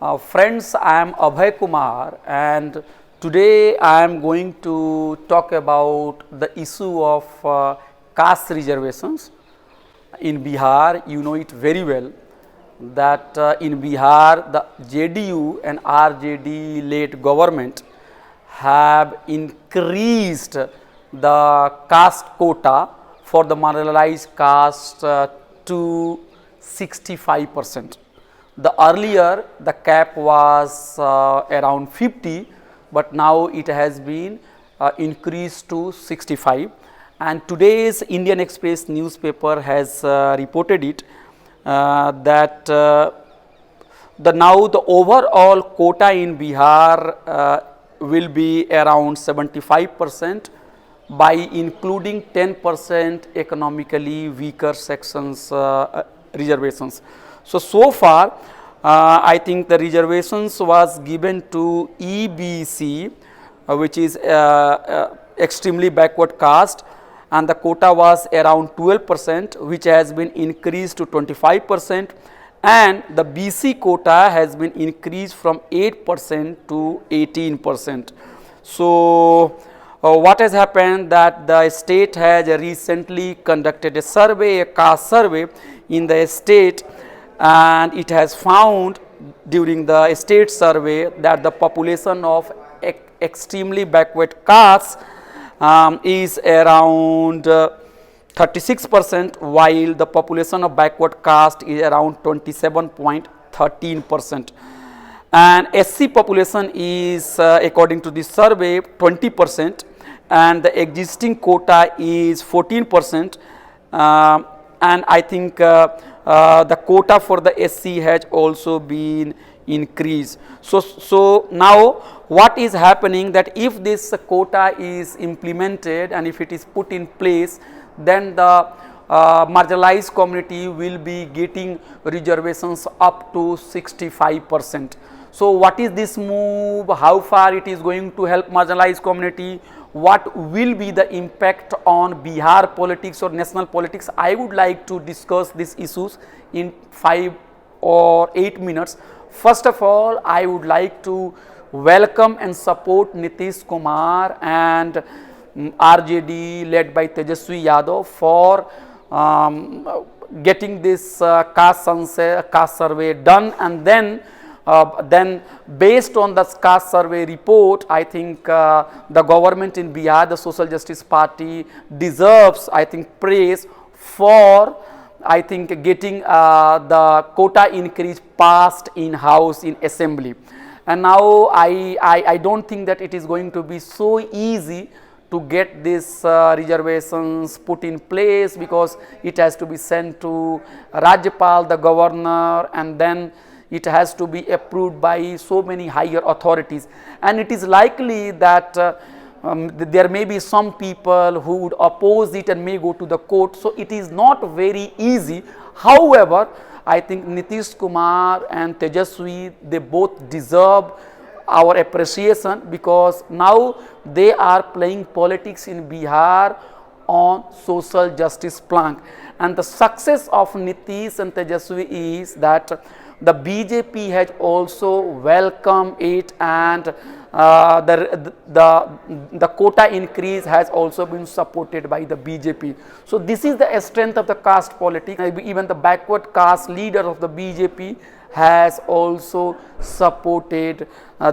Friends, I am Abhay Kumar and today I am going to talk about the issue of caste reservations in Bihar. You know it very well that in Bihar the JDU and RJD led government have increased the caste quota for the marginalized caste to 65%. The earlier the cap was around 50, but now it has been increased to 65, and today's Indian Express newspaper has reported it that now the overall quota in Bihar will be around 75% by including 10% economically weaker sections reservations. So far I think the reservations was given to EBC which is extremely backward caste, and the quota was around 12%, which has been increased to 25%, and the BC quota has been increased from 8% to 18%. So what has happened that the state has recently conducted a survey, a caste survey in the state, and it has found during the state survey that the population of extremely backward castes is around 36%, while the population of backward caste is around 27.13%. And SC population is according to this survey 20%, and the existing quota is 14%, and I think the quota for the SC has also been increased. So now what is happening that if this quota is implemented and if it is put in place, then the marginalized community will be getting reservations up to 65%. So what is this move? How far it is going to help marginalized community? What will be the impact on Bihar politics or national politics? I would like to discuss these issues in 5 or 8 minutes. First of all, I would like to welcome and support Nitish Kumar and RJD led by Tejaswi Yadav for getting this caste survey done, and then based on the caste survey report, I think the government in Bihar, the Social Justice Party, deserves, I think, praise for, I think, getting the quota increase passed in house in assembly. And now I don't think that it is going to be so easy to get these reservations put in place, because it has to be sent to Rajyapal, the governor, and then it has to be approved by so many higher authorities, and it is likely that there may be some people who would oppose it and may go to the court. So it is not very easy. However, I think Nitish Kumar and Tejaswi, they both deserve our appreciation, because now they are playing politics in Bihar on social justice plank, and the success of Nitish and Tejaswi is that the BJP has also welcomed it, and the quota increase has also been supported by the BJP. So this is the strength of the caste politics. Even the backward caste leader of the BJP has also supported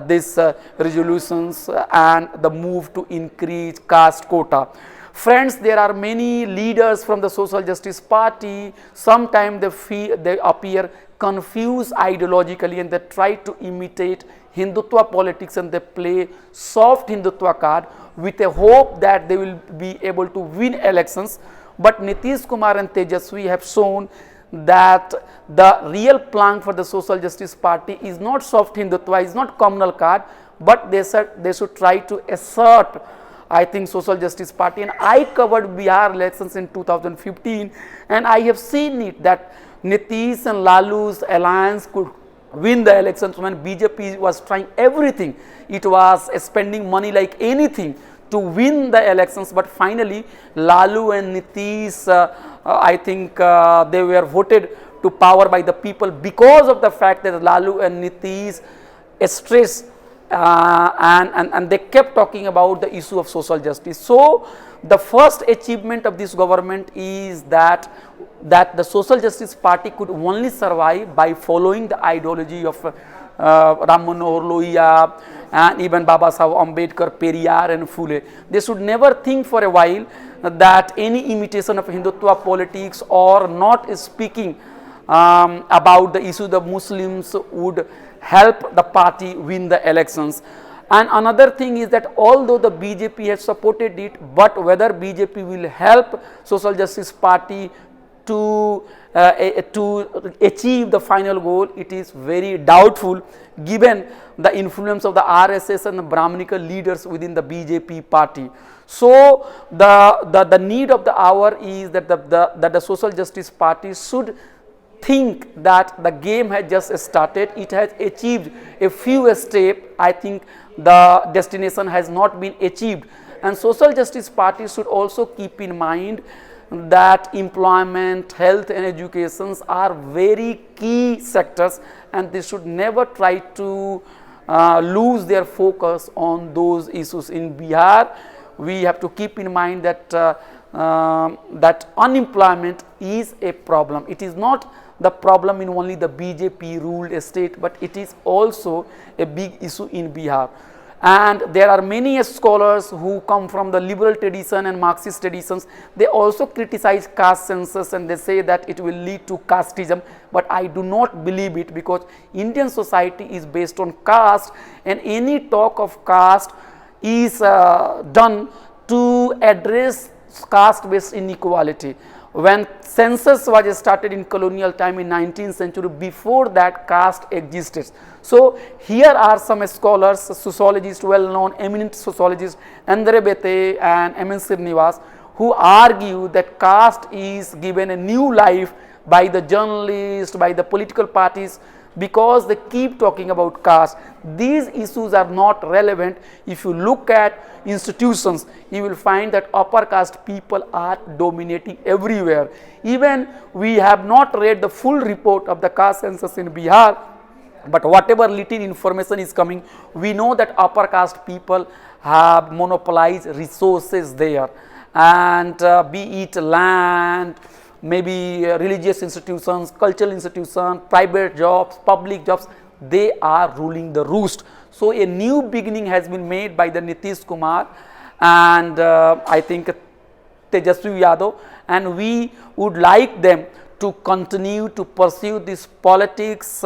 these resolutions and the move to increase caste quota. Friends, there are many leaders from the Social Justice Party. Sometimes they appear confused ideologically, and they try to imitate Hindutva politics, and they play soft Hindutva card with a hope that they will be able to win elections. But Nitish Kumar and Tejaswi have shown that the real plank for the Social Justice Party is not soft Hindutva, is not communal card, but they should try to assert, I think, Social Justice Party. And I covered Bihar elections in 2015, and I have seen it that Nitish and Lalu's alliance could win the elections when BJP was trying everything. It was spending money like anything to win the elections, but finally Lalu and Nitish, I think they were voted to power by the people because of the fact that Lalu and Nitish stress and they kept talking about the issue of social justice. So the first achievement of this government is that the Social Justice Party could only survive by following the ideology of Ram Manohar Lohia and even Baba Saheb Ambedkar, Periyar and Phule. They should never think for a while that any imitation of Hindutva politics or not speaking about the issue of Muslims would help the party win the elections. And another thing is that although the BJP has supported it, but whether BJP will help Social Justice Party to achieve the final goal, it is very doubtful given the influence of the RSS and the Brahminical leaders within the BJP party. So the need of the hour is that the Social Justice Party should think that the game has just started, it has achieved a few steps. I think the destination has not been achieved, and Social Justice Party should also keep in mind that employment, health and education are very key sectors, and they should never try to lose their focus on those issues. In Bihar, we have to keep in mind that that unemployment is a problem. It is not the problem in only the BJP ruled state, but it is also a big issue in Bihar. And there are many scholars who come from the liberal tradition and Marxist traditions. They also criticize caste census and they say that it will lead to casteism, but I do not believe it, because Indian society is based on caste, and any talk of caste is done to address caste-based inequality. When census was started in colonial time in 19th century, before that caste existed. So here are some scholars, sociologists, well known eminent sociologists Andre Bete and M.N. Srinivas, who argue that caste is given a new life by the journalists, by the political parties, because they keep talking about caste. These issues are not relevant. If you look at institutions, you will find that upper caste people are dominating everywhere. Even we have not read the full report of the caste census in Bihar, but whatever little information is coming, we know that upper caste people have monopolized resources there, and be it land, maybe religious institutions, cultural institutions, private jobs, public jobs, they are ruling the roost. So a new beginning has been made by the Nitish Kumar and I think Tejasvi Yadav, and we would like them to continue to pursue this politics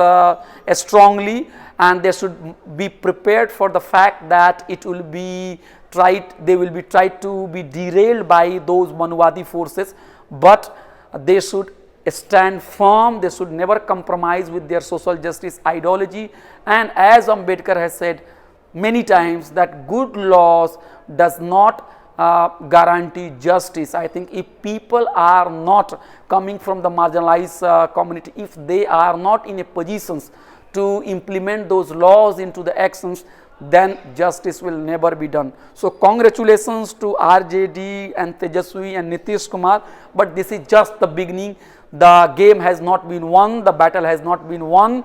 strongly, and they should be prepared for the fact that it will be they will be tried to be derailed by those Manuwadi forces, but they should stand firm, they should never compromise with their social justice ideology. And as Ambedkar has said many times, that good laws does not guarantee justice. I think if people are not coming from the marginalized community, if they are not in a positions to implement those laws into the actions, then justice will never be done. So congratulations to RJD and Tejasvi and Nitish Kumar, but this is just the beginning. The game has not been won, the battle has not been won,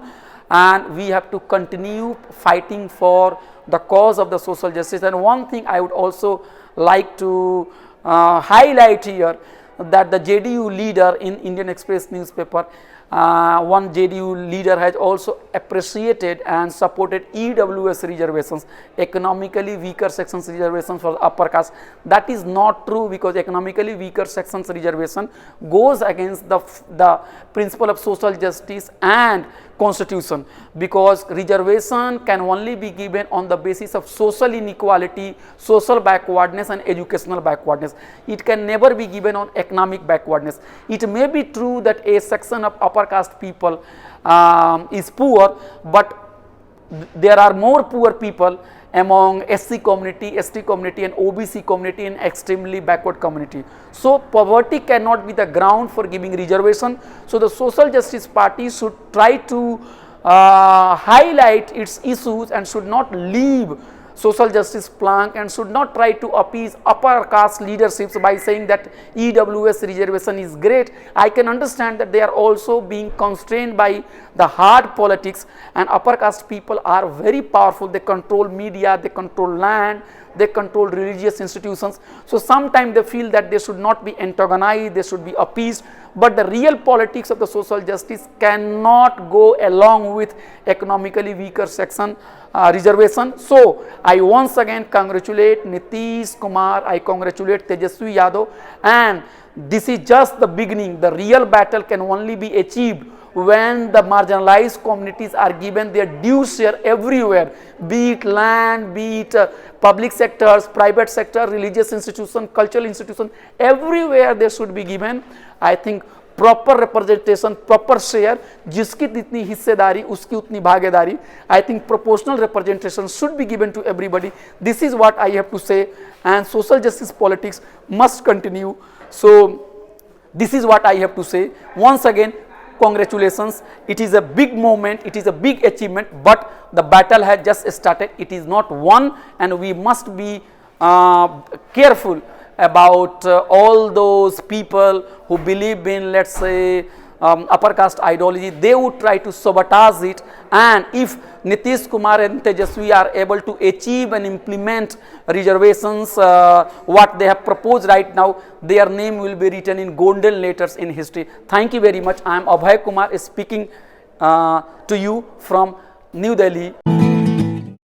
and we have to continue fighting for the cause of the social justice. And one thing I would also like to highlight here, that the JDU leader in Indian Express newspaper, one JDU leader has also appreciated and supported EWS reservations, economically weaker sections reservations for the upper caste. That is not true, because economically weaker sections reservation goes against the principle of social justice and constitution, because reservation can only be given on the basis of social inequality, social backwardness and educational backwardness. It can never be given on economic backwardness. It may be true that a section of upper caste people is poor, but there are more poor people among SC community, ST community and OBC community and extremely backward community. So poverty cannot be the ground for giving reservation. So the Social Justice Party should try to highlight its issues and should not leave social justice plank and should not try to appease upper caste leaderships by saying that EWS reservation is great. I can understand that they are also being constrained by the hard politics, and upper caste people are very powerful. They control media, they control land, they control religious institutions. So sometimes they feel that they should not be antagonized, they should be appeased, but the real politics of the social justice cannot go along with economically weaker section reservation. So I once again congratulate Nitish Kumar, I congratulate Tejaswi Yadav, and this is just the beginning. The real battle can only be achieved when the marginalized communities are given their due share everywhere, be it land, be it public sectors, private sector, religious institution, cultural institution, everywhere they should be given, I think, proper representation, proper share, जिसकी जितनी हिस्सेदारी उसकी उतनी भागीदारी. I think proportional representation should be given to everybody. This is what I have to say, and social justice politics must continue. So this is what I have to say. Once again, congratulations. It is a big moment, it is a big achievement, but the battle has just started. It is not won, and we must be careful about all those people who believe in, let's say, upper caste ideology. They would try to sabotage it, and if Nitish Kumar and Tejaswi are able to achieve and implement reservations what they have proposed right now, their name will be written in golden letters in history. Thank you very much. I am Abhay Kumar speaking to you from New Delhi.